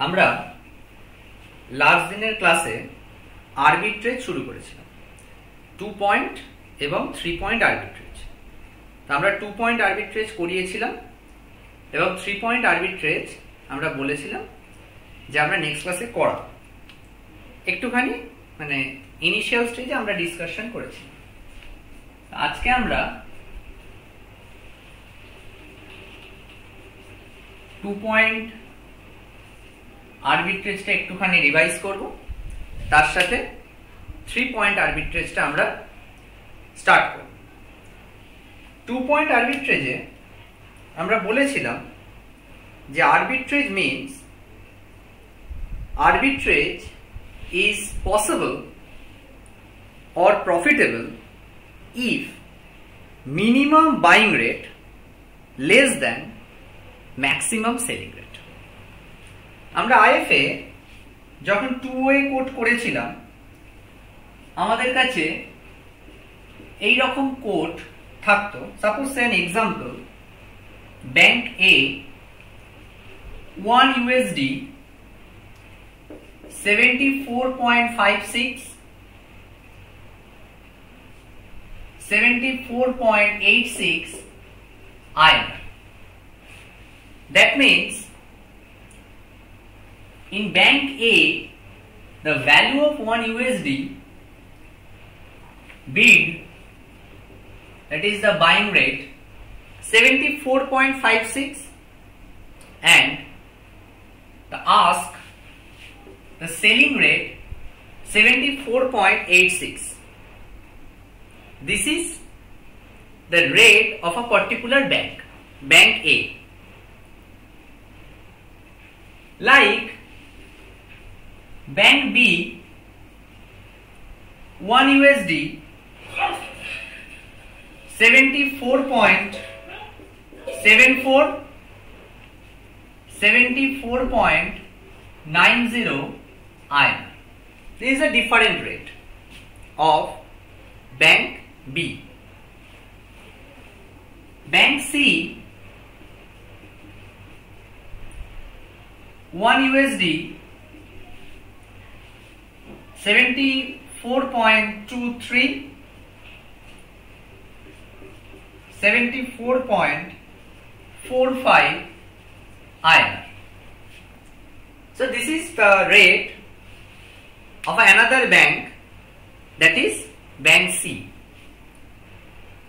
আমরা লাস্ট দিনের ক্লাসে আরবিট্রেজ শুরু করেছিলাম 2 পয়েন্ট এবং 3 পয়েন্ট আরবিট্রেজ। তো আমরা 2 পয়েন্ট আরবিট্রেজ করিয়েছিলাম এবং 3 পয়েন্ট আরবিট্রেজ আমরা বলেছিলাম যে আমরা নেক্সট ক্লাসে করাবো। একটুখানি মানে ইনিশিয়াল স্টেজে আমরা ডিসকাশন করেছিলাম। আজকে আমরা 2 পয়েন্ট আরবিট্রেজটা একটুখানি রিভাইজ করব, তার সাথে 3 পয়েন্ট আরবিট্রেজটা আমরা স্টার্ট করব। 2 পয়েন্ট আরবিট্রেজে আমরা বলেছিলাম যে arbitrage means arbitrage is possible or profitable if minimum buying rate less than maximum selling rate. আমরা আইএফএ যখন 2-way কোড করেছিলাম আমাদের কাছে এই রকম কোড থাকতো। Suppose say an example, bank A 1 USD 74.56 74.86 INR. That means in bank A the value of 1 USD bid, that is the buying rate, 74.56 and the ask, the selling rate, 74.86. This is the rate of a particular bank, bank A. Like bank B 1 USD 74.74 74.90 INR. This is a different rate of bank B. Bank C 1 USD 74.23 74.45 INR. So this is the rate of another bank, that is bank C.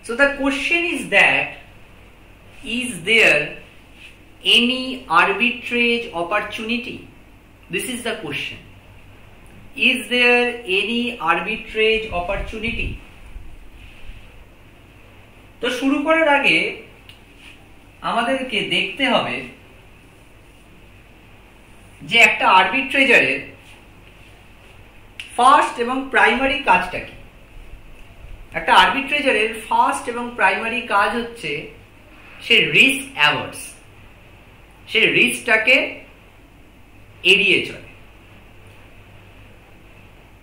So the question is that, is there any arbitrage opportunity? This is the question. Is there any arbitrage opportunity? তো শুরু করার আগে আমাদেরকে দেখতে হবে যে একটা আরবিট্রেজারের first এবং প্রাইমারি কাজটা কি। একটা আরবিট্রেজারের ফার্স্ট এবং প্রাইমারি কাজ হচ্ছে সে রিস্ক অ্যাভয়েডস, সে রিস্কটাকে এড়িয়ে চলে,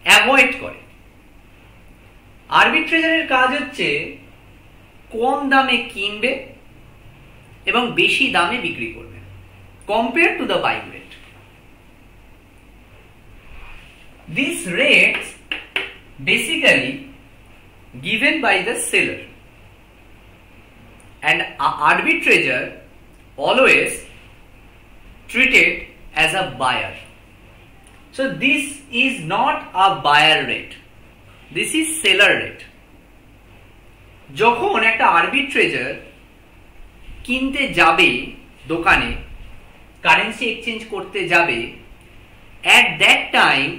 অ্যাভয়েড করে। আরবিট্রেজারের কাজ হচ্ছে কম দামে কিনবে এবং বেশি দামে বিক্রি করবে compare to the buying rate. These rates basically given by the seller, and arbitrator always treated as a buyer. So this is not a buyer rate, this is seller rate. যখন একটা আরবিট্রেজার কিনতে যাবে দোকানে, কারেন্সি এক্সচেঞ্জ করতে যাবে, at that time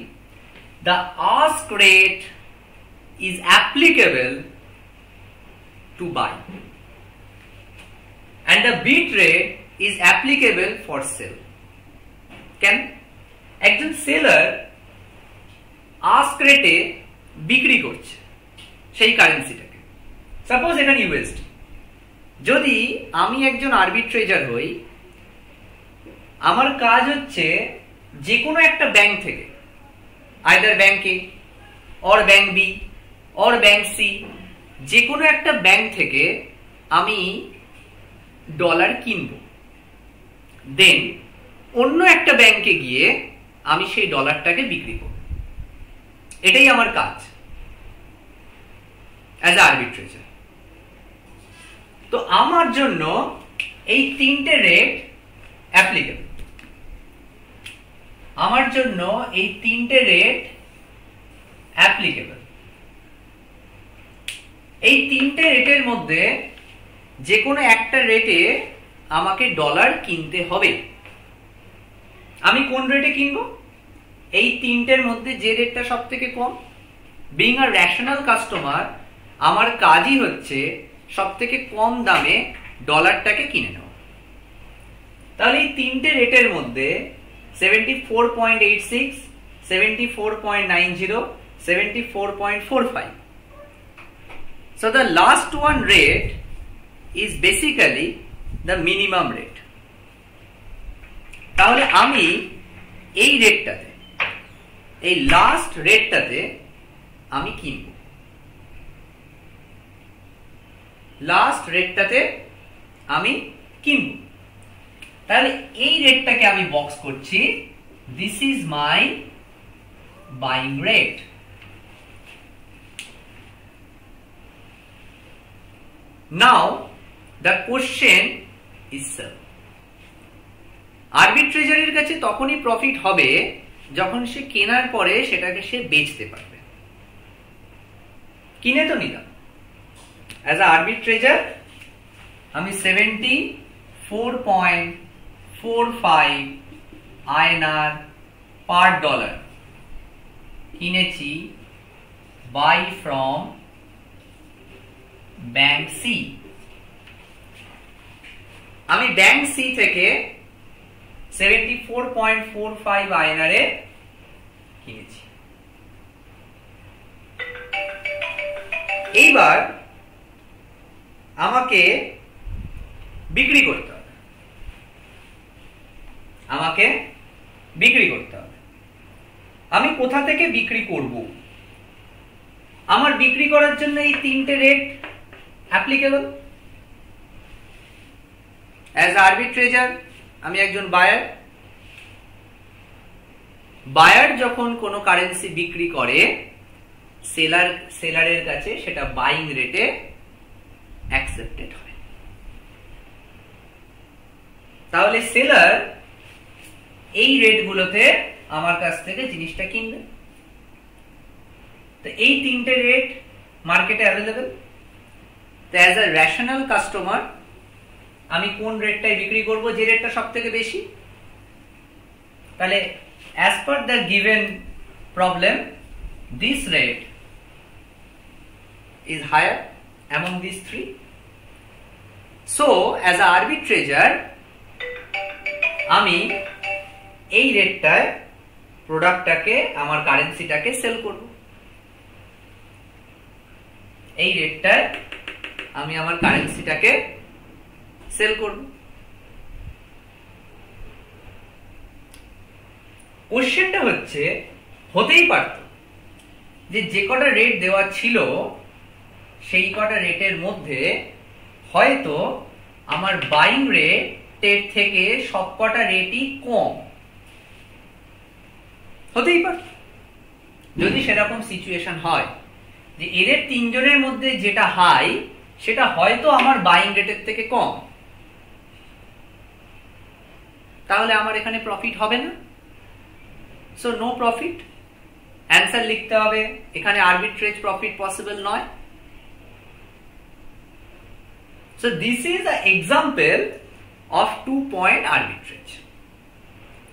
the ask rate is applicable to buy and the bid rate is applicable for sell. Can একজন seller ask rate এ বিক্রি করছে সেই কারেন্সিটাকে, সাপোজ এখানে ইউএসডি। যদি আমি একজন আরবিট্রেজার হই, আমার কাজ হচ্ছে যে কোনো একটা ব্যাংক থেকে, either bank A or bank B or bank C, যে কোনো একটা ব্যাংক থেকে আমি ডলার কিনব। দেন অন্য একটা ব্যাংকে গিয়ে আমি সেই ডলারটাকে বিক্রি করব। এটাই আমার কাজ অ্যাজ আরবিট্রেজার। তো আমার জন্য এই তিনটে রেট অ্যাপ্লিকেবল। আমার জন্য এই তিনটে রেট অ্যাপ্লিকেবল। এই তিনটে রেটের মধ্যে যে কোনো একটা রেটে আমাকে ডলার কিনতে হবে। আমি কোন রেটে কিনবো? এই তিনটের মধ্যে যে রেটটা সব থেকে কম। বিং আ রেশনাল কাস্টমার, আমার কাজই হচ্ছে সব থেকে কম দামে ডলারটাকে কিনে নেওয়া। তাহলে এই তিনটে রেটের মধ্যে 74.86, 74.90, 74.45. So the last one rate is basically the minimum rate. তাহলে আমি এই রেটটাতে, এই লাস্ট রেটটাতে আমি কিনব। লাস্ট রেটটাতে আমি কিনব। তাহলে এই রেটটাকে আমি বক্স করছি, this is my buying rate. Now the question is sell. আরবিট্রেজারের কাছে তখনই প্রফিট হবে যখন সে কেনার পরে সেটাকে সে বেচতে পারবে। কিনে তো নিলাম, অ্যাজ আ আরবিট্রেজার আমি 74.45 INR পার ডলার কিনেছি বাই ফ্রম ব্যাংক সি। আমি ব্যাংক সি থেকে 74.45 INR এ কিনেছি। এইবার আমাকে বিক্রি করতে হবে। আমাকে বিক্রি করতে হবে। আমি কোথা থেকে বিক্রি করব? আমার বিক্রি করার জন্য এই তিনটে রেট অ্যাপ্লিকেবল। অ্যাজ আরবিট্রেজার আমি একজন বায়ার। বায়ার যখন কোনো কারেন্সি বিক্রি করে সেলারের কাছে সেটা বাইং রেটে অ্যাকসেপ্টেড হয়। তাহলে সেলার এই রেটগুলোতে আমার কাছ থেকে জিনিসটা কিনবে। তো এই তিনটে রেট মার্কেটে অ্যাভেলেবল। তো অ্যাজ আ রেশনাল কাস্টমার আমি কোন রেটটায় বিক্রি করব, যে রেটটা সব থেকে বেশি? তাহলে as per the given problem, this rate is higher among these three. So as a arbitrager আমি এই রেটটায় প্রোডাক্টটাকে, আমার কারেন্সিটাকে সেল করব। এই রেটটায় আমি আমার কারেন্সিটাকে সেল করব। কোশ্চেনটা হচ্ছে, হতেই পারত যে কটা রেট দেওয়া ছিল সেই কটা রেটের মধ্যে হয়তো আমার বাইং রেটের থেকে সবকটা রেটই কম। হতেই পারত। যদি সেরকম সিচুয়েশন হয় যে এদের তিনজনের মধ্যে যেটা হাই সেটা হয়তো আমার বাইং রেটের থেকে কম, তাহলে আমার এখানে প্রফিট হবে না। সো নো প্রফিট, অ্যান্সার লিখতে হবে। এখানে আরবিট্রেজ প্রফিট পসিবল নয়। So this is a example of 2 point arbitrage.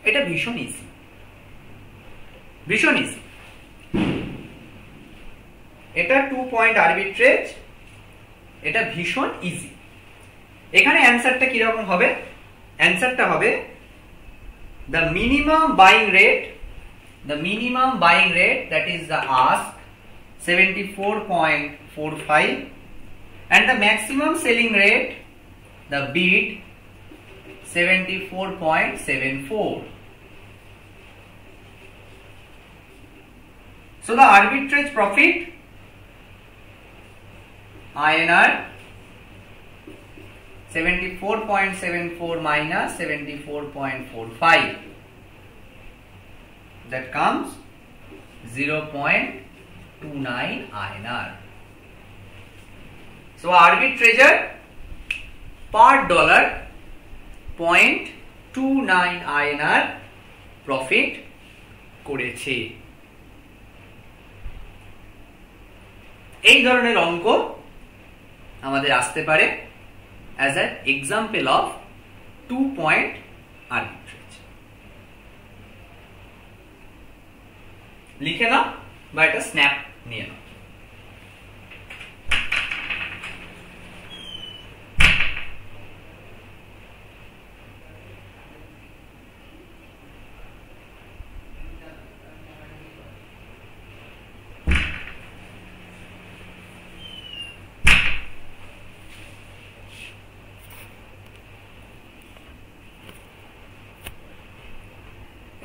এটা ভীষণ ইজি, ভীষণ ইজি। এটা 2 পয়েন্ট আরবিট্রেজ, এটা ভীষণ ইজি। এখানে অ্যান্সারটা কিরকম হবে? অ্যান্সারটা হবে the minimum buying rate, that is the ask 74.45, and the maximum selling rate, the bid 74.74. So the arbitrage profit INR 74.74 minus 74.45. That comes 0.29 INR. So arbitrator per dollar 0.29 INR profit করেছে। এই ধরনের অঙ্ক আমাদের আসতে পারে as an example of 2-point arbitrage। লিখে নাও বা একটা স্ন্যাপ নিয়ে নাও।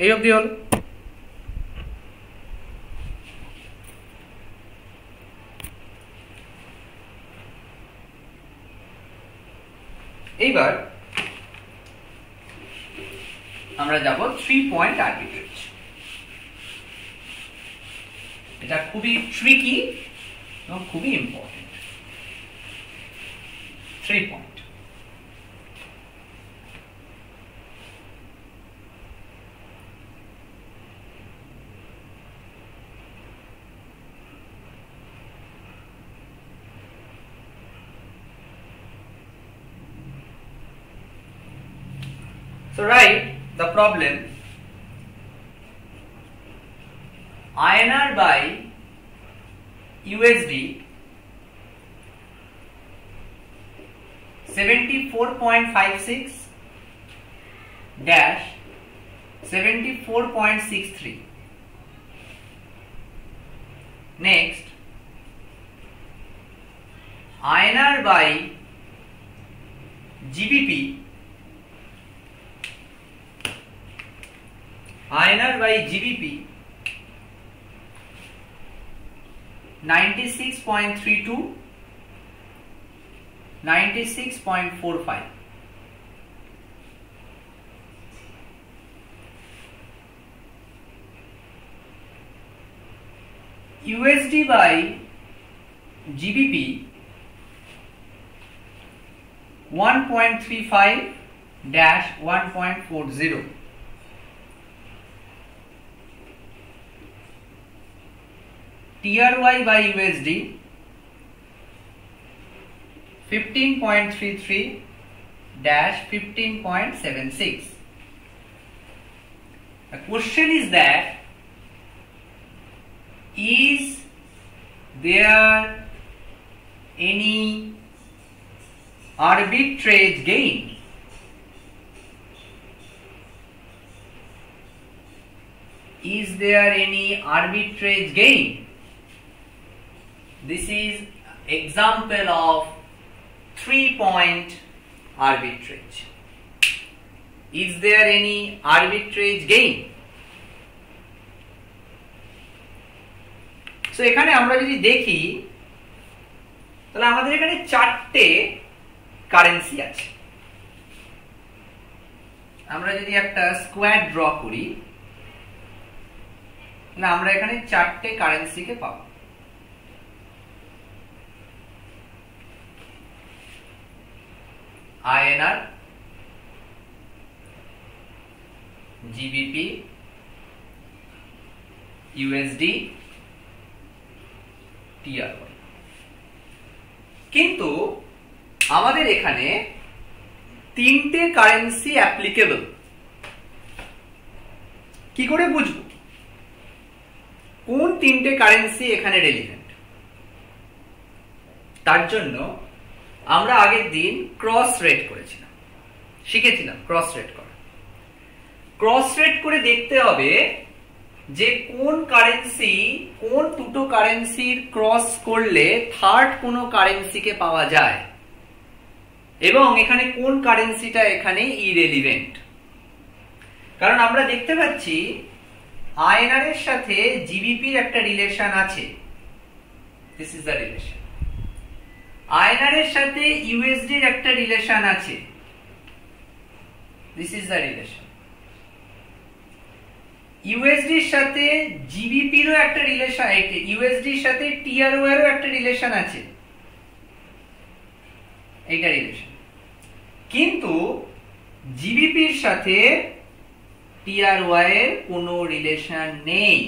এই অবধি হল। এইবার আমরা যাব 3-point আরবিট্রেজ। এটা খুবই ট্রিকি এবং খুবই important. 3 point। So write the problem INR by USD 74.56 dash 74.63. Next, INR by GBP INR by GBP 96.32 96.45. USD by GBP 1.35 dash 1.40. TRY by USD 15.33 dash 15.76. The question is that is there any arbitrage gain? Is there any arbitrage gain? This is example of 3-point arbitrage. Is there any arbitrage gain? So এখানে আমরা যদি দেখি তাহলে আমাদের এখানে 4টে currency আছে। আমরা যদি একটা স্কোয়ার ড্র করি তাহলে আমরা এখানে 4টে কারেন্সিকে পাবো। INR, GBP, USD, TRY। কিন্তু আমাদের এখানে 3টে কারেন্সি অ্যাপ্লিকেবল। কি করে বুঝবো কোন 3টে কারেন্সি এখানে রেলিভেন্ট? তার জন্য আমরা আগের দিন ক্রস রেট করেছিলাম, শিখেছিলাম ক্রস রেট করা। ক্রস রেট করে দেখতে হবে যে কোন কারেন্সি, কোন দুটো কারেন্সির ক্রস করলে থার্ড কোনো কারেন্সিকে পাওয়া যায় এবং এখানে কোন কারেন্সিটা এখানে ইরেলিভেন্ট। কারণ আমরা দেখতে পাচ্ছি আইএনআর এর সাথে জিবিপির একটা রিলেশন আছে। This is the relation. INR এর সাথে ইউএসডি এর একটা রিলেশন আছে, this is the relation. USD এর সাথে জিবিপি এরও একটা রিলেশন, ইউএসডি এর সাথে টিআরও এরও একটা রিলেশন আছে, এইটা রিলেশন। কিন্তু জিবিপির সাথে টিআরওয়াই এর কোনো রিলেশন নেই।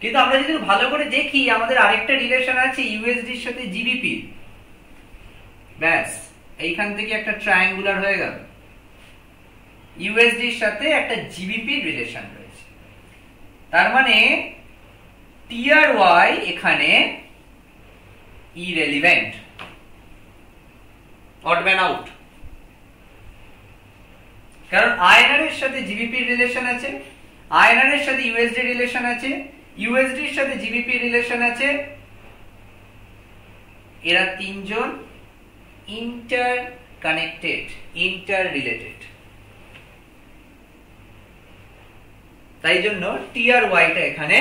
কিন্তু আমরা যদি ভালো করে দেখি আমাদের আরেকটা রিলেশন আছে ইউএসডির সাথে জিবিপি, ব্যাস এইখান থেকে একটা ট্রায়াঙ্গুলার হয়ে গেল। ইউএসডির সাথে একটা জিবিপি রিলেশন রয়েছে, তার মানে টিআরওয়াই এখানে ইররিলেভেন্ট, অড ম্যান আউট। কারণ আইএনআর এর সাথে জিবিপি রিলেশন আছে, আইএনআর এর সাথে ইউএসডি রিলেশন আছে, ইউএসডি এর সাথে জিবিপি রিলেশন আছে, এরা তিনজন ইন্টার কানেক্টেড, ইন্টার রিলেটেড। তাই জন্য টিআরওয়াইটা এখানে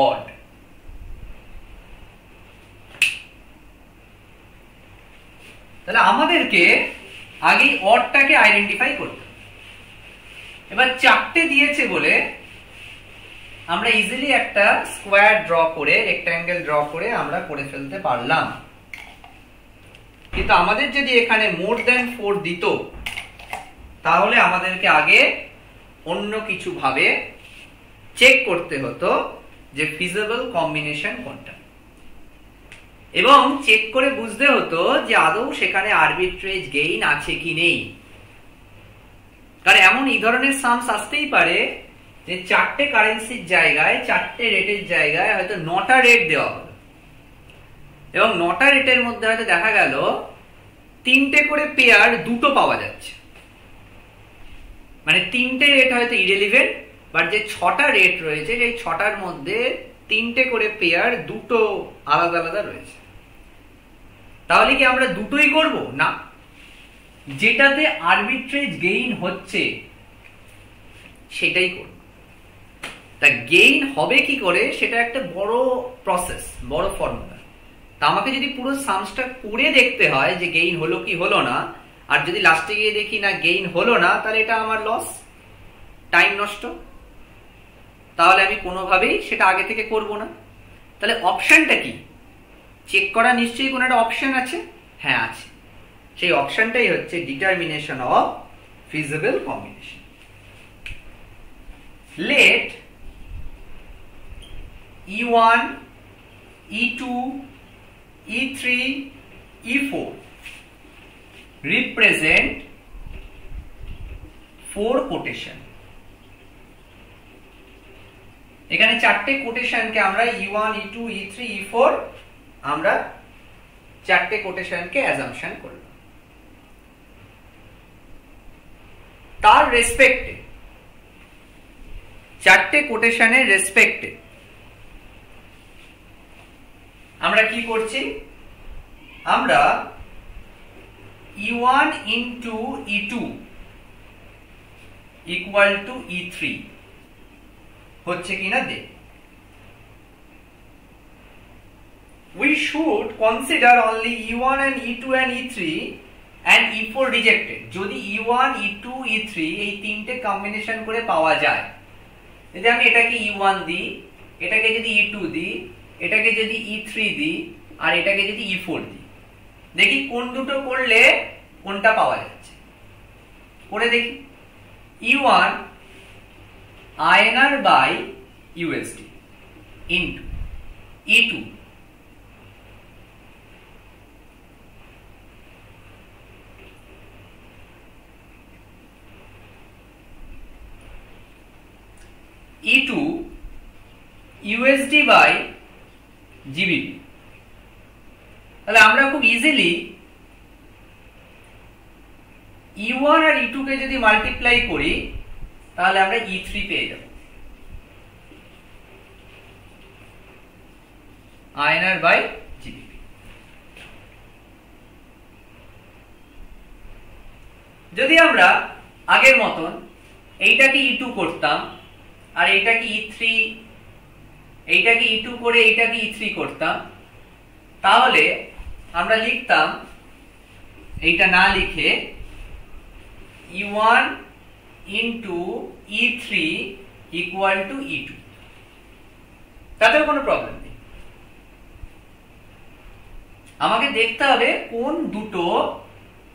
অড। তাহলে আমাদেরকে আগে অডটাকে আইডেন্টিফাই করতে। এবার চারটে দিয়েছে বলে আমরা ইজিলি একটা স্কোয়ার ড্র করে, রেক্ট্যাঙ্গেল ড্র করে আমরা করে ফেলতে পারলাম। কিন্তু আমাদের যদি এখানে মোর দ্যান 4 দিত তাহলে আমাদেরকে আগে অন্য কিছু ভাবে চেক করতে হতো যে ফিজিবল কম্বিনেশন কোনটা, এবং চেক করে বুঝতে হতো যে আদৌ সেখানে আরবিট্রেজ গেইন আছে কি নেই। কারণ এমন এই ধরনের সামস আসতেই পারে যে চারটে কারেন্সির জায়গায়, চারটে রেটের জায়গায় হয়তো 9টা রেট দেওয়া হলো, এবং 9টা রেটের মধ্যে হয়তো দেখা গেল 3টে করে পেয়ার দুটো পাওয়া যাচ্ছে। মানে 3টে রেট হয়তো ইররিলেভেন্ট, বাট যে 6টা রেট রয়েছে সেই 6টার মধ্যে 3টে করে পেয়ার দুটো আলাদা আলাদা রয়েছে। তাহলে কি আমরা দুটোই করব? না, যেটাতে আরবিট্রেজ গেইন হচ্ছে সেটাই করব। তা গেইন হবে কি করে সেটা একটা বড় প্রসেস, বড় ফর্মুলা। তা আমাকে যদি পুরো সামসটা করে দেখতে হয় যে গেইন হলো কি হলো না, আর যদি লাস্টে গিয়ে দেখি না গেইন হলো না, তাহলে এটা আমার লস, টাইম নষ্ট। তাহলে আমি কোনোভাবেই সেটা আগে থেকে করব না। তাহলে অপশনটা কি? চেক করা নিশ্চয়ই কোনো একটা অপশন আছে। হ্যাঁ আছে, সেই অপশনটাই হচ্ছে determination of feasible combination. Let E1, E2, E3, E4 represent 4 quotation. এখানে চারটে কোটেশনকে আমরা E1, E2, E3, E4 আমরা চারটে কোটেশনকে অ্যাজাম্পশন করলাম। তার রেসপেক্টে, চারটে কোটেশনের রেসপেক্টে আমরা কি করছি? আমরা E1 into E2 equal to E3 হচ্ছে কিনা দেখ। We should consider only E1 and E2 and E3 and E4 rejected. যদি E1, E2, E3 এই তিনটে কম্বিনেশন করে পাওয়া যায়, যদি আমি এটাকে E1 দিই, এটাকে যদি E2 দিই, এটাকে যদি E3 দিই, আর এটাকে যদি E4 দিই, দেখি কোন দুটো করলে কোনটা পাওয়া যাচ্ছে। করে দেখি। E1 INR by USD into E2 E2 USD by GBP। তাহলে আমরা খুব ইজিলি E1 আর E2 কে যদি মাল্টিপ্লাই করি তাহলে আমরা E3 পেয়ে যাব, INR by GBP। যদি আমরা আগের মতন এইটাকে E2 করতাম আর এইটাকে E3 এইটাকে E2 করে এইটাকে E3 করতাম, তাহলে আমরা লিখতাম, এইটা না লিখে E1 into E3 equal to E2। তাদের কোনো প্রবলেম নেই। আমাকে দেখতে হবে কোন দুটো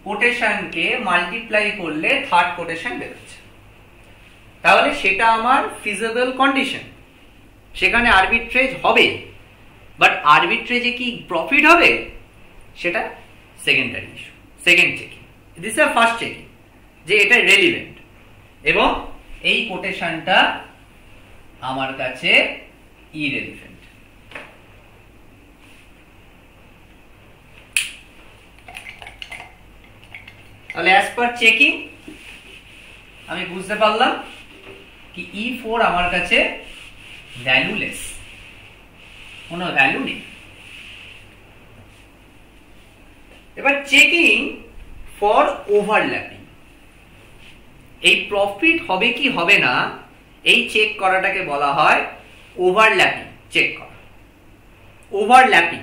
কোটেশনকে মাল্টিপ্লাই করলে থার্ড কোটেশন বেরোচ্ছে, তাহলে সেটা আমার ফিজিবল কন্ডিশন, সেখানে আরবিট্রেজ হবে, বাট আরবিট্রেজে কি প্রফিট হবে সেটা secondary issue, second checking. This is first checking যে এটা রেলিভেন্ট এবং এই কোটেশনটা আমার কাছে ইরেলিভেন্ট। তাহলে অ্যাজ পার চেকিং আমি বুঝতে পারলাম কি E4 আমার কাছে ভ্যালুলেস, কোনো ভ্যালু নেই। এবার চেকিং ফর ওভারল্যাপিং, এই প্রফিট হবে কি হবে না এই চেক করাটাকে বলা হয় ওভারল্যাপিং চেক করা। ওভারল্যাপিং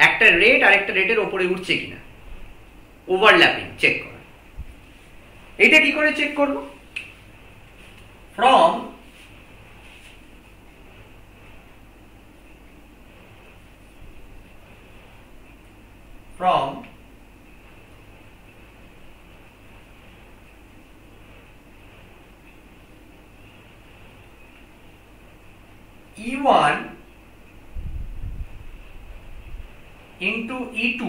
একটা রেট আরেকটা রেটের উপরে উঠছে কিনা, ওভারল্যাপিং চেক করা। এটা কি করে চেক করব? ফ্রম E1 into E2,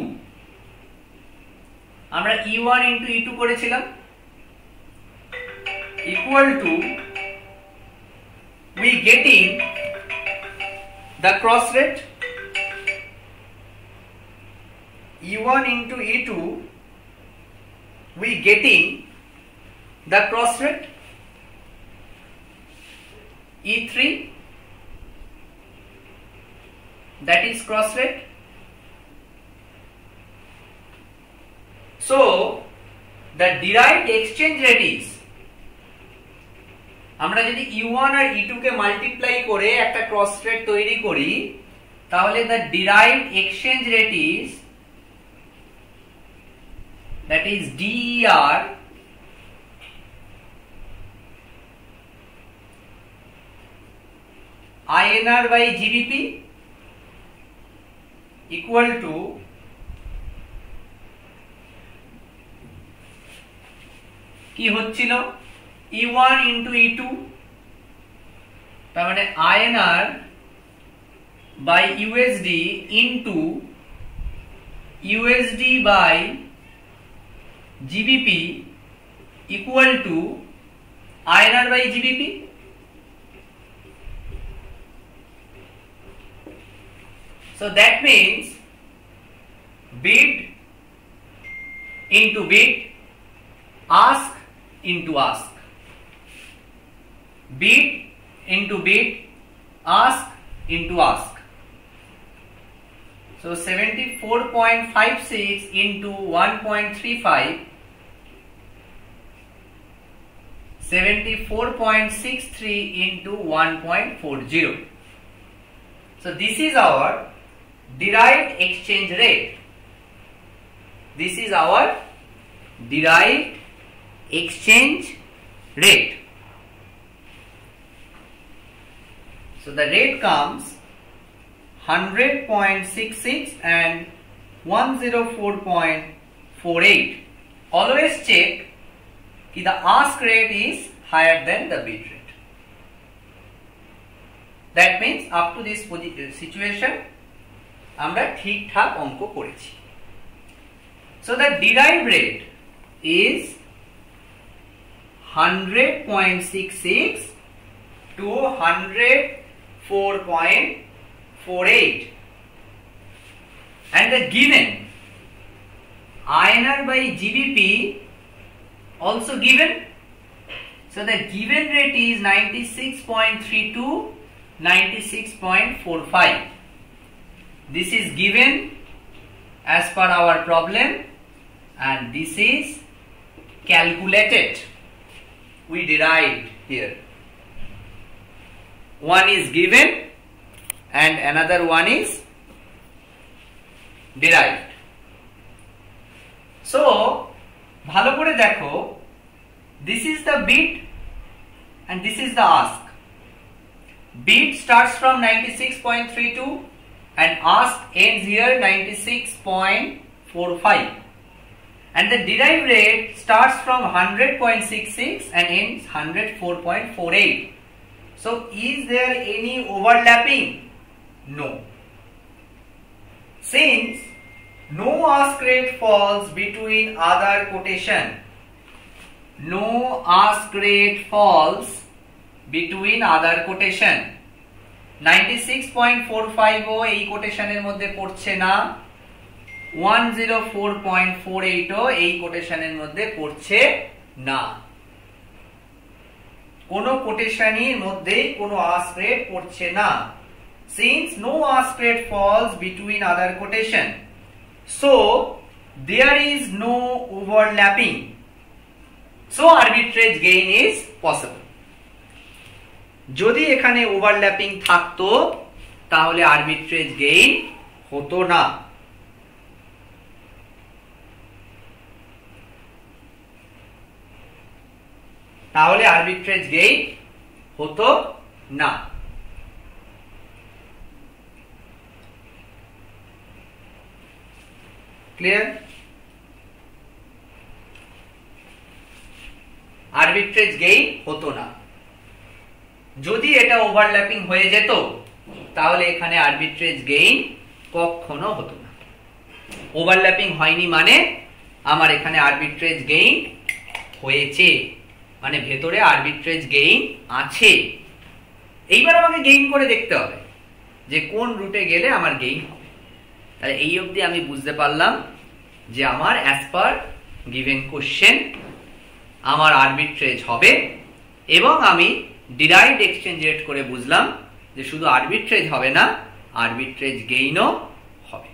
আমরা E1 into E2 করেছিলাম, equal to we getting the cross rate, E1 into E2 we getting the cross rate, E3 that is cross rate. So the derived exchange rate is, আমরা যদি E1 আর E2 কে multiply করে একটা cross rate তৈরি করি, তাহলে the derived exchange rate is, that is DER INR by GBP equal to কি হচ্ছিল E1 into E2, তার মানে INR by USD into USD by GBP equal to INR by GBP। So that means bid into bid, ask into ask, bid into bid, ask into ask. So 74.56 into 1.35, 74.63 into 1.40. So this is our derived exchange rate. This is our derived exchange rate. So the rate comes 100.66 and 104.48. Always check कि the ask rate is higher than the bid rate. That means up to this situation আমরা ঠিকঠাক অঙ্ক করেছি। So the derived rate is 100.66 to 104.48, and the given INR by GBP also given. So the given rate is 96.32, 96.45. This is given as per our problem, and this is calculated, we derived here. one is given and another one is derived. So ভালো করে দেখো, this is the bid and this is the ask. Bid starts from 96.32 and ask ends here 96.45, and the derived rate starts from 100.66 and ends 104.48. So is there any overlapping? No. Since no ask rate falls between other quotation, no ask rate falls between other quotation, 96.45 এই কোটেশনের মধ্যে পড়ছে না, 104.48 এই কোটেশনের মধ্যে পড়ছে না। কোন কোটেশনের মধ্যে কোনো ask rate পড়ছে না। Since no ask rate falls between other quotation, so there is no overlapping, so arbitrage gain is possible. যদি এখানে ওভারল্যাপিং থাকতো তাহলে আরবিট্রেজ গেইন হতো না। তাহলে আরবিট্রেজ গেইন হতো না। ক্লিয়ার? আরবিট্রেজ গেইন হতো না। যদি এটা ওভারল্যাপিং হয়ে যেত তাহলে এখানে আরবিট্রেজ গেইন কখনো হতো না। ওভারল্যাপিং হয়নি মানে আমার এখানে আরবিট্রেজ গেইন হয়েছে, মানে ভেতরে আরবিট্রেজ গেইন আছে। এইবার আমাকে গেইন করে দেখতে হবে যে কোন রুটে গেলে আমার গেইন হবে। তাহলে এই অবধি আমি বুঝতে পারলাম যে আমার অ্যাজ পার গিভেন কোশ্চেন আমার আরবিট্রেজ হবে, এবং আমি ডিরাইভড এক্সচেঞ্জ রেট করে বুঝলাম যে শুধু আরবিট্রেজ হবে না, আরবিট্রেজ গেইনও হবে।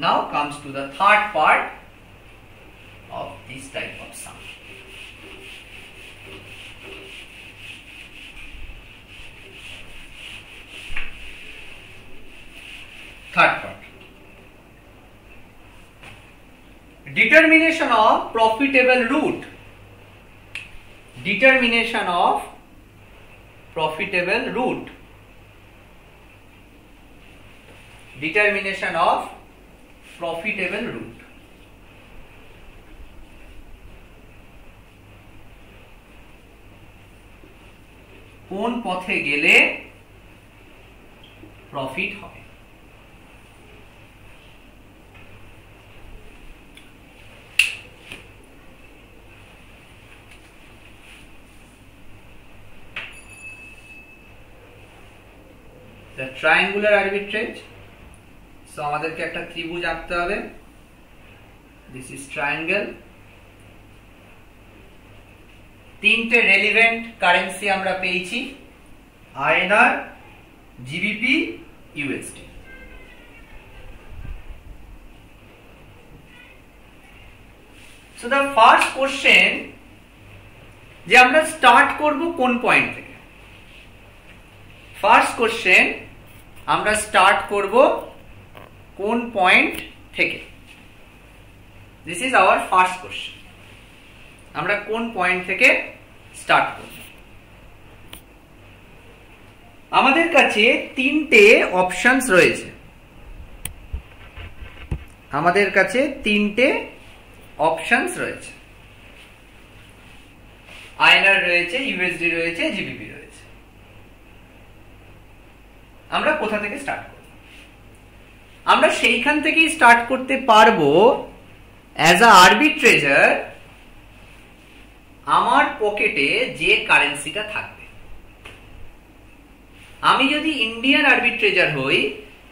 Now comes to the third part of this type of sum. Third part. Determination of profitable route. Determination of profitable route. Determination of profitable route. কোন পথে গেলে প্রফিট হবে? The triangular arbitrage. So আমাদেরকে একটা ত্রিভুজ আঁকতে হবে। This is triangle. তিনটে রেলিভেন্ট কারেন্সি আমরা পেয়েছি, INR, GBP, USD। So the first question, যে আমরা স্টার্ট করব কোন পয়েন্ট থেকে? ফার্স্ট কোশ্চেন, আমরা স্টার্ট করব কোন পয়েন্ট থেকে? This is our first question. আমরা কোন পয়েন্ট থেকে স্টার্ট করব? আমাদের কাছে তিনটে অপশনস রয়েছে। আমাদের কাছে তিনটে অপশনস রয়েছে, INR রয়েছে, USD রয়েছে, GBP রয়েছে। আমরা কোথা থেকে স্টার্ট করব? আমরা সেইখান থেকেই স্টার্ট করতে পারবো অ্যাজ আ আরবিট্রেজার আমার পকেটে যে কারেন্সিটা থাকবে। আমি যদি ইন্ডিয়ান আরবিট্রেজার হই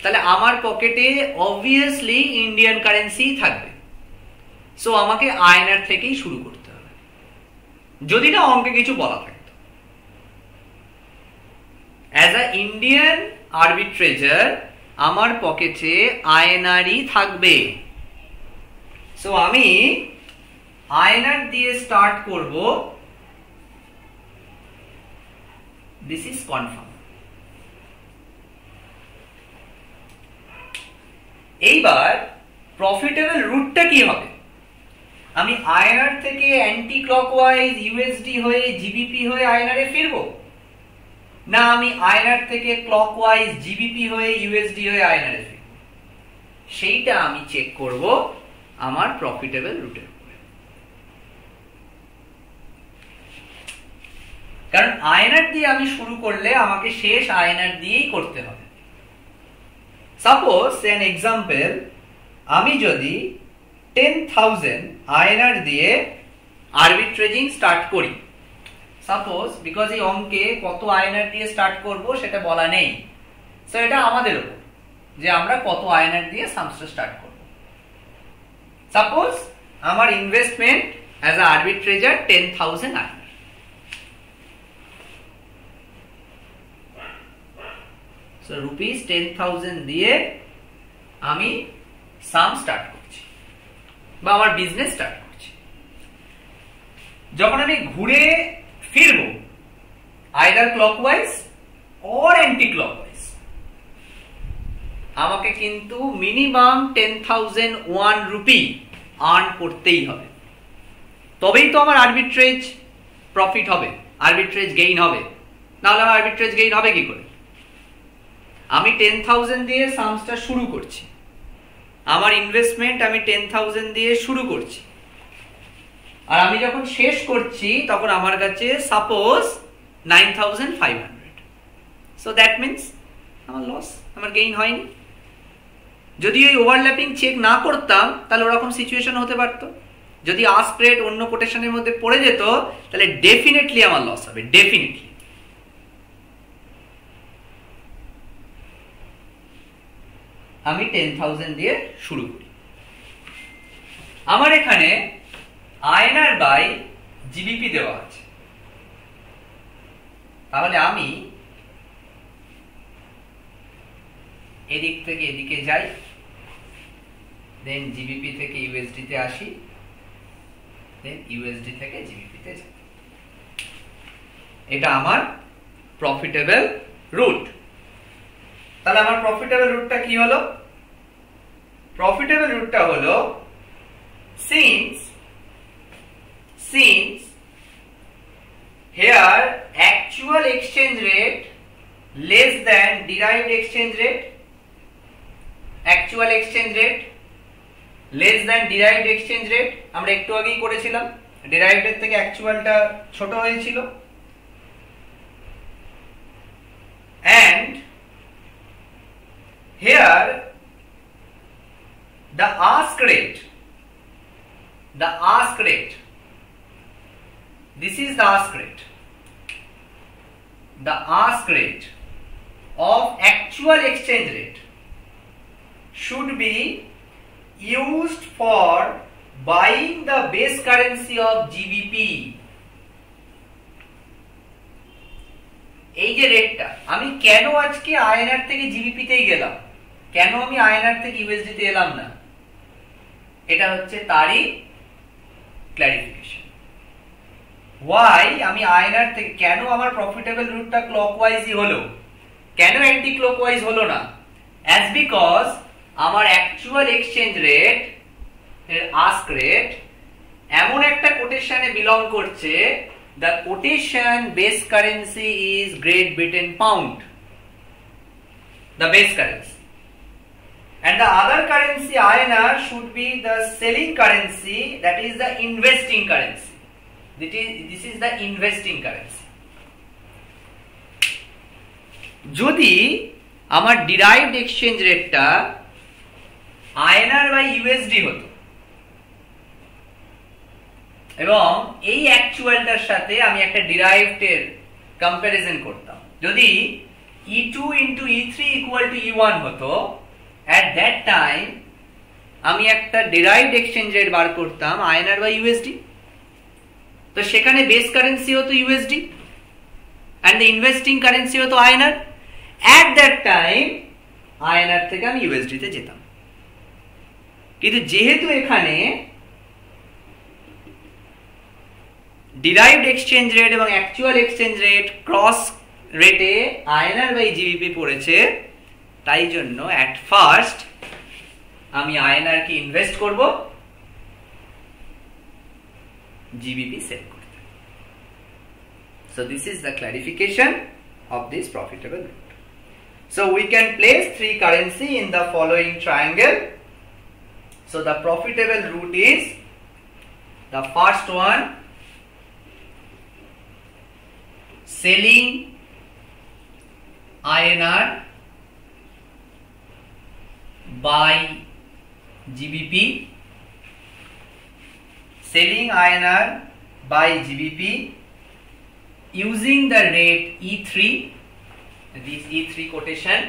তাহলে আমার পকেটে অবভিয়াসলি ইন্ডিয়ান কারেন্সি থাকবে। সো আমাকে INR থেকেই শুরু করতে হবে, যদি না অঙ্কে কিছু বলা থাকতো। অ্যাজ আ ইন্ডিয়ান আরবিট্রেজার আমার পকেটে INR-ই থাকবে। সো আমি INR দিয়ে স্টার্ট করব দিস ইজ কনফার্ম। এইবার প্রফিটেবল রুটটা কি হবে? আমি আইএনআর থেকে অ্যান্টি ক্লকওয়াইজ ইউএসডি হয়ে জিবিপি হয়ে আইএনআর এ ফিরবো, না আমি আইএনআর থেকে ক্লকওয়াইজ জিবিপি হয়ে ইউএসডি হয়ে আইএনআর এ ফিরবো? সেইটা আমি চেক করব আমার প্রফিটেবল রুটের উপরে। কারণ আইএনআর দিয়ে আমি শুরু করলে আমাকে শেষ আইএনআর দিয়েই করতে হবে। সাপোজ এন এক্সাম্পল, আমি যদি 10,000 আইএনআর দিয়ে আরবিট্রেজিং স্টার্ট করি, সাপোজ, বিকজ এই অঙ্কে কত আইএনআর দিয়ে স্টার্ট করব সেটা বলা নেই, সো এটা আমাদের উপর যে আমরা কত আইএনআর দিয়ে সামস্টা স্টার্ট করব। সাপোজ আমার investment as a arbitrager 10,000 INR. So rupees 10,000 দিয়ে আমি সাম স্টার্ট করছি বা আমার বিজনেস স্টার্ট করছি। যখন আমি ঘুরে ফিরবো either clockwise or anti clockwise, আমাকে কিন্তু মিনিমাম 10,001 রুপি আর্ন করতেই হবে, তবেই তো আমার আরবিট্রেজ প্রফিট হবে, আরবিট্রেজ গেইন হবে। নাহলে আমার আরবিট্রেজ গেইন হবে কি করে? আমি 10,000 দিয়ে সামসটা শুরু করছি, আমার ইনভেস্টমেন্ট আমি 10,000 দিয়ে শুরু করছি, আর আমি যখন শেষ করছি তখন আমার কাছে সাপোজ 9,500। সো দ্যাট মিনস আমার লস, আমার গেইন হয়নি। যদি এই ওভারল্যাপিং চেক না করতাম তাহলে ওরকম সিচুয়েশন হতে পারত। যদি আস্ক রেট অন্য কোটেশনের মধ্যে পড়ে যেত তাহলে ডেফিনেটলি আমার লস হবে, ডেফিনেটলি। আমি 10,000 দিয়ে শুরু করি, আমার এখানে আইএনআর বাই জিবিপি দেওয়া আছে, তাহলে আমি এদিক থেকে এদিকে যাই, দেন জিবিপি থেকে ইউএসডি তে আসি, দেন ইউএসডি থেকে জিবিপি তে যাই। এটা আমার প্রফিটেবল রুট। তাহলে আমার প্রফিটেবল রুটটা কি হলো? প্রফিটেবল রুটটা হলো since here actual exchange rate less than derived exchange rate, actual exchange rate less than derived exchange rate আমরা একটু আগেই করেছিলাম, derived এর থেকে অ্যাকচুয়ালটা ছোট হয়েছিল, and here the ask rate, this is the ask rate, the ask rate of actual exchange rate should be used for buying the base currency of GBP. এই যে রেটটা, আমি কেন আজকে আইএনআর থেকে জিবিপি তেই গেলাম, কেন আমি আইএনআর থেকে ইউএসডি তে এলাম না, এটা হচ্ছে তারই ক্ল্যারিফিকেশন। ওয়াই আমি আইএনআর থেকে, কেন আমার প্রফিটেবল রুটটা ক্লকওয়াইজই হলো, কেন অ্যান্টি ক্লকওয়াইজ হলো না? অ্যাজ বিকজ আমার অ্যাকচুয়াল এক্সচেঞ্জ রেট এর আস্ক রেট এমন একটা কোটেশনে বিলং করছে, the quotation base currency is Great Britain pound, the base currency, and the other currency INR should be the selling currency, that is the investing currency. This is the investing currency. যদি আমার derived exchange রেটটা INR by USD হতো এবং এই অ্যাকচুয়ালটার সাথে আমি একটা derived এর কম্পারিজন করতাম, যদি E2 into E3 equal to E1 হতো, at that time আমি একটা ডিরাইভড এক্সচেঞ্জ রেট বার করতাম INR by USD, তো সেখানে বেস কারেন্সি হতো USD and the investing currency হতো INR. at that time INR থেকে আমি USD তে যেতাম। কিন্তু যেহেতু এখানে ডিরাইভড এক্সচেঞ্জ রেট এবং অ্যাকচুয়াল এক্সচেঞ্জ রেট ক্রস রেটে আইএনআর বাই জিবিপি পড়েছে, তাই জন্য অ্যাট ফার্স্ট আমি আইএনআর কে ইনভেস্ট করব জিবিপি সেল করতে। So this is the clarification of this profitable route. So we can place three currency in the following triangle. So the profitable route is the first one, selling INR by GBP, selling INR by GBP using the rate E3, this E3 quotation.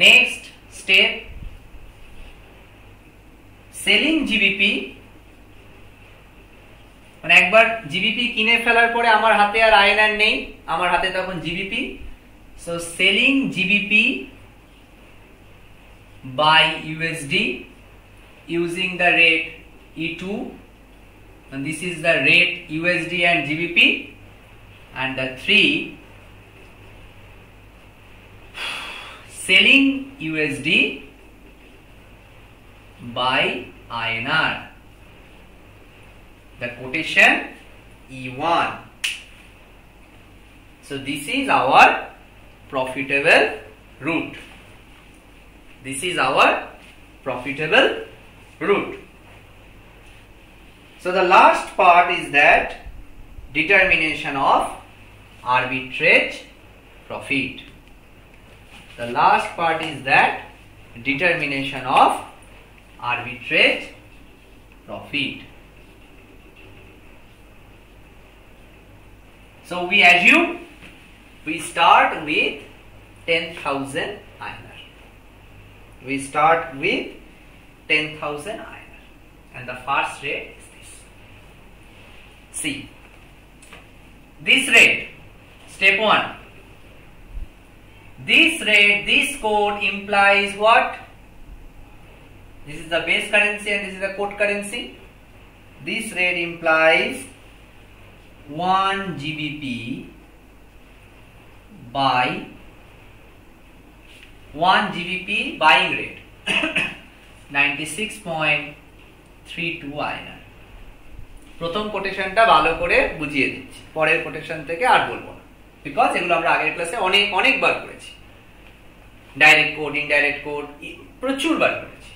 Next step, selling GBP, মানে একবার GBP কিনে ফেলার পরে আমার হাতে আর INR নেই, আমার হাতে তখন GBP. So selling GBP buy USD using the rate E2, and this is the rate USD and GBP. And the 3, selling USD by INR, the quotation E1. So this is our profitable route. This is our profitable route. So the last part is that determination of arbitrage profit. The last part is that determination of arbitrage profit. So we assume we start with 10,000 INR. We start with 10,000 INR and the first rate is this. See, this rate, step 1, this rate, this code implies what? This is the base currency and this is the code currency. This rate implies 1 GBP by 1 GBP buying rate 96.32 INR. প্রথম কোটেশনটা ভালো করে বুঝিয়ে দিচ্ছি, পরের quotation থেকে আর বলবো না, because এগুলো আমরা আগের ক্লাসে অনেকবার করেছি। ডাইরেক্ট কোড, ইনডাইরেক্ট কোড প্রচুর বার করেছি।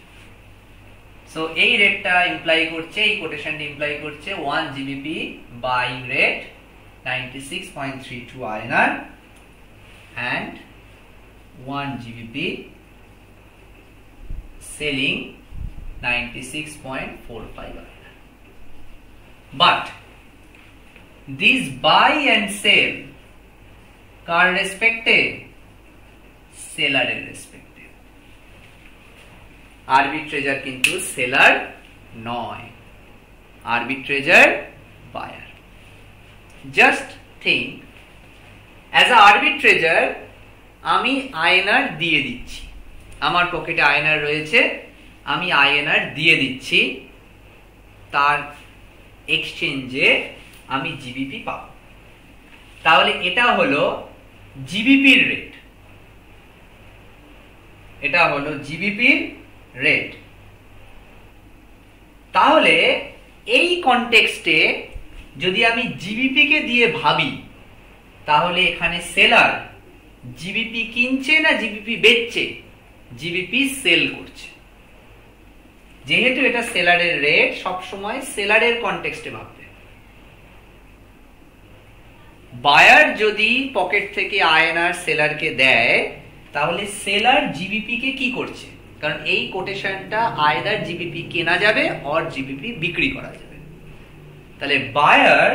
সো এই রেটটা ইমপ্লাই করছে, এই কোটেশনটা ইমপ্লাই করছে 1 GBP buying rate 96.32 INR and 1 GBP selling 96.45 INR. But this buy and sell কার রেসপেক্টে? সেলারের রেসপেক্টে। আরবিট্রেজার কিন্তু সেলার নয়, arbitrager buyer. Just think, as a arbitrager আমি আইএনআর দিয়ে দিচ্ছি, আমার পকেটে আইএনআর রয়েছে, আমি আইএনআর দিয়ে দিচ্ছি, তার এক্সচেঞ্জে আমি জিবিপি পাব। তাহলে এটা হলো জিবিপির রেট, এটা হলো জিবিপির রেট। তাহলে এই কনটেক্সটে যদি আমি জিবিপি কে দিয়ে ভাবি, তাহলে এখানে সেলার জিবিপি কিনছে না জিবিপি বেচছে? জিবিপি সেল করছে। যেহেতু এটা সেলারের রেট, সবসময় সেলারের কনটেক্সটে ভাববে। বায়ার যদি পকেট থেকে আইএনআর সেলারকে দেয়, তাহলে সেলার জিবিপি কে কি করছে? কারণ এই কোটেশনটা আইদার জিবিপি কেনা যাবে অর জিবিপি বিক্রি করা যাবে। তাহলে বায়ার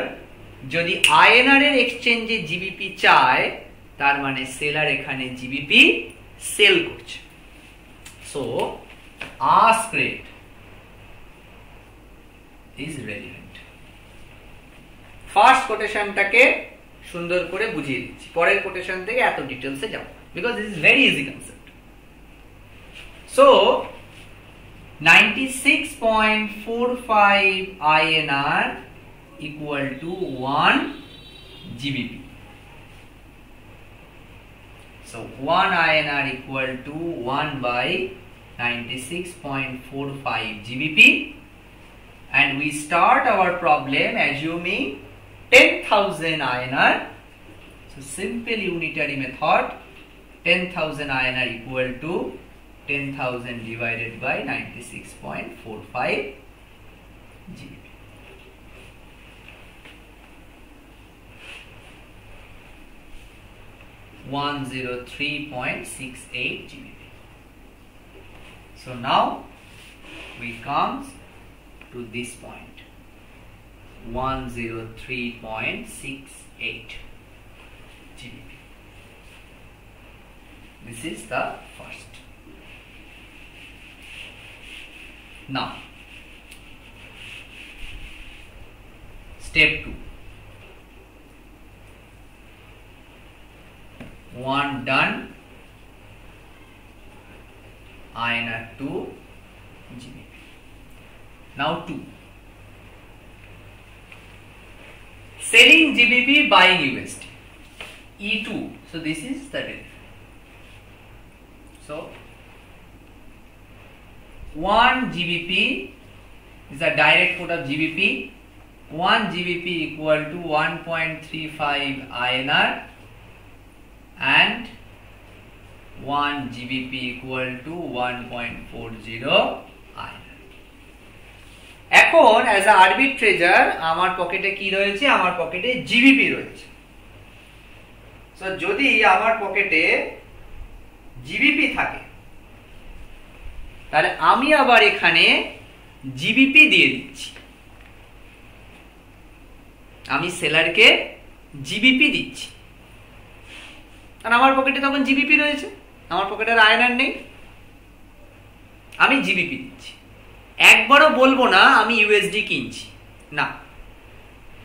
যদি আইএনআর এর এক্সচেঞ্জে জিবিপি চায়, তার মানে সেলার এখানে জিবিপি সেল করছে। So ask rate is relevant. First কোটেশনটাকে সুন্দর করে বুঝিয়ে দিচ্ছি, পরের কোটেশন থেকে এত ডিটেলসে যাব, because this is very easy concept. So 96.45 INR equal to 1 GBP. So 1 INR equal to 1 by 96.45 GBP, and we start our problem assuming 10,000 INR. So simple unitary method, 10,000 INR equal to 10,000 divided by 96.45 GBP. (103.68 GBP). So now we come to this point, 103.68 GBP. This is the first. Now step 2. 1 done, INR 2 GBP. Now 2. Selling GBP, buying USD. E2. So this is the delta. So 1 GBP is a direct quote of GBP. 1 GBP equal to 1.35 INR and 1 GBP equal to 1.40 INR. এখন as a arbitrator আমার পকেটে কি রয়েছে? আমার পকেটে GBP রয়েছে। So যদি আমার পকেটে জিবিপি থাকে তাহলে আমি আবার এখানে জিবিপি দিয়ে দিচ্ছি। আমি সেলারকে জিবিপি দিচ্ছি, কারণ আমার পকেটে তখন জিবিপি রয়েছে, আমার পকেটে আর আইএনআর নেই, আমি জিবিপি দিচ্ছি। একবারও বলবো না আমি ইউএসডি কিনছি, না।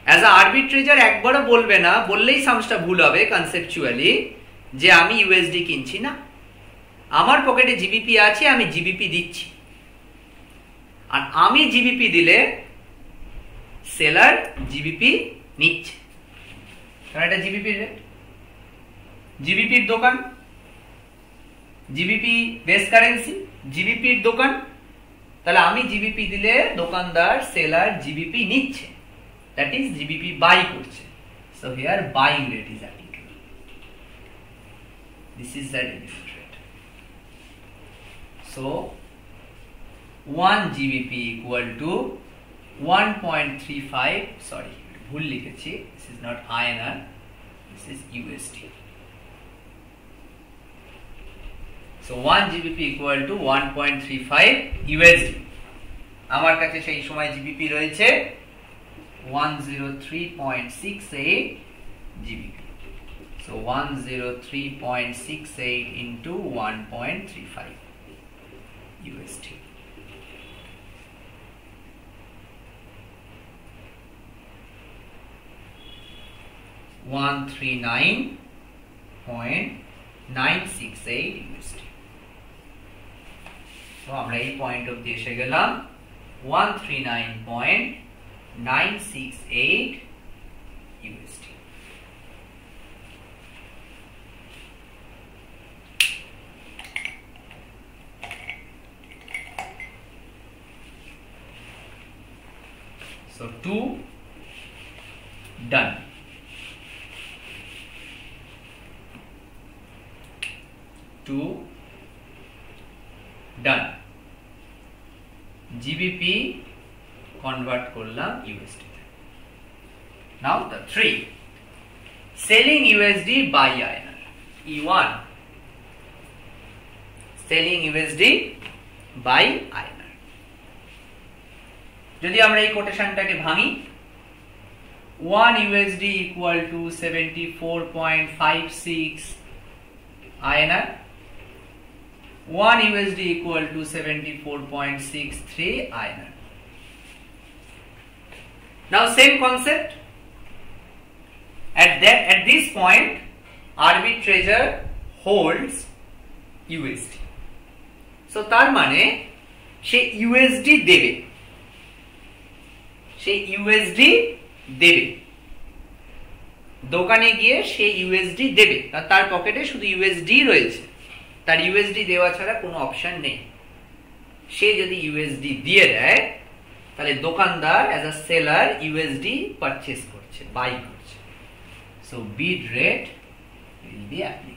অ্যাজ আ আরবিট্রেজার একবারও বলবে না, বললেই সামসটা ভুল হবে কনসেপচুয়ালি, যে আমি ইউএসডি কিনছি না। আমার পকেটে জিবিপি আছে, আমি জিবিপি দিচ্ছি। আর আমি জিবিপি দিলে সেলার জিবিপি নিচ্ছে, কারণ এটা জিবিপি রেট, জিবিপির দোকান, জিবিপি বেস কারেন্সি, জিবিপির দোকান। তাহলে আমি জিবিপি দিলে দোকানদার সেলার জিবিপি নিচ্ছে, দ্যাট ইজ জিবিপি বাই করছে। So here buying rate is applicable. This is the relief rate. So 1 GBP equal to 1.35, sorry, ভুল লিখেছি, this is not INR, this is USD. So 1 GBP equal to 1.35 USD. আমার কাছে সেই সময় GBP রয়েছে 103.68 GBP. So 103.68 into 1.35 USD. $139.968 USD. So আমরা এই point অবধি এসে গেলাম, 139.968 USD. So 2 done. 2 done. GBP convert করলাম USD তে। Now the 3, selling USD by INR. E1, selling USD by INR. যদি আমরা এই কোটেশনটাকে ভাঙি, 1 USD equal to 74.56 INR, 1 USD equal to 74.63 INR. Now same concept. At this point, arbitrator holds USD. So তার মানে সে USD দেবে, সে USD দেবে। দোকানে গিয়ে সে ইউএসডি দেবে, তার পকেটে শুধু ইউএসডি রয়েছে, তার ইউএসডি দেওয়া ছাড়া কোনো অপশন নেই। সে যদি ইউএসডি দিয়ে দেয় তাহলে দোকানদার as a seller USD purchase করছে, বাই করছে। So bid rate will be applicable.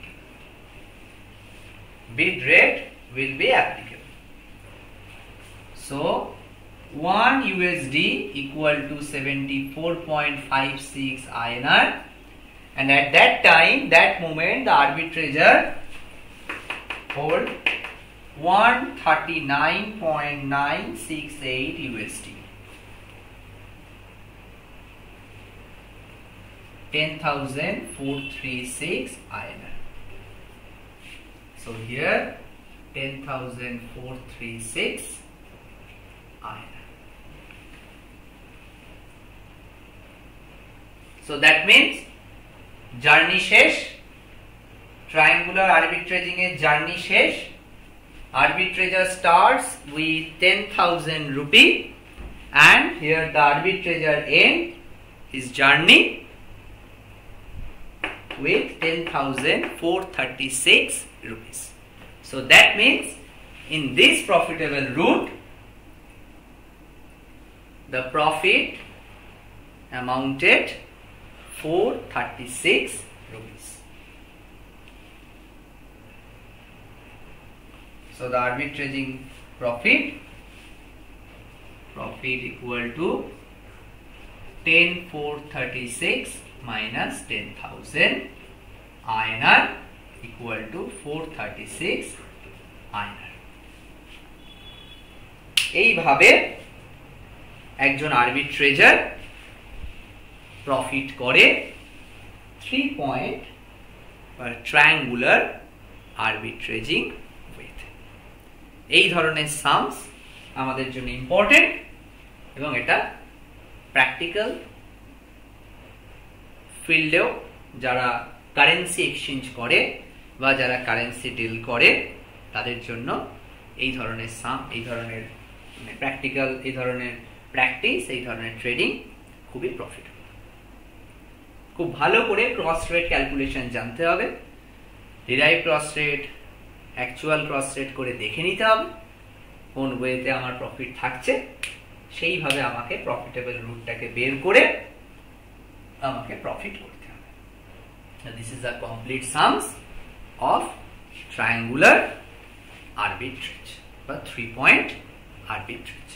Bid rate will be applicable. So 1 USD equal to 74.56 INR, and at that time, that moment, the arbitrator hold 139.968 USD. 10,436 INR. So here 10,436 INR. So that means journey শেষ, triangular arbitraging এর journey শেষ। Arbitrator starts with 10,000 rupee and here the arbitrator end his journey with 10,436 rupees. So that means in this profitable route the profit amounted 436 rupees. So the arbitraging profit equal to 10,436 minus 10,000 INR equal to 436 INR. এইভাবে একজন আরবিট্রেজার profit করে 3 point triangular আরবিট্রেজিং with. এই ধরনের সামস আমাদের জন্য important এবং এটা practical ফিল্ডেও যারা কারেন্সি এক্সচেঞ্জ করে বা যারা কারেন্সি ডিল করে তাদের জন্য এই ধরনের সাম, এই ধরনের প্র্যাকটিক্যাল, এই ধরনের প্র্যাকটিস, এই ধরনের ট্রেডিং খুবই প্রফিটেবল। খুব ভালো করে ক্রস রেট ক্যালকুলেশন জানতে হবে, derive cross rate, actual cross rate করে দেখে নিতে হবে কোন ওয়েতে আমার প্রফিট থাকছে, সেইভাবে আমাকে প্রফিটেবল রুটটাকে বের করে আমাকে প্রফিট করতে হবে। This is the complete sums of triangular arbitrage বা 3 পয়েন্ট আরবিট্রেজ।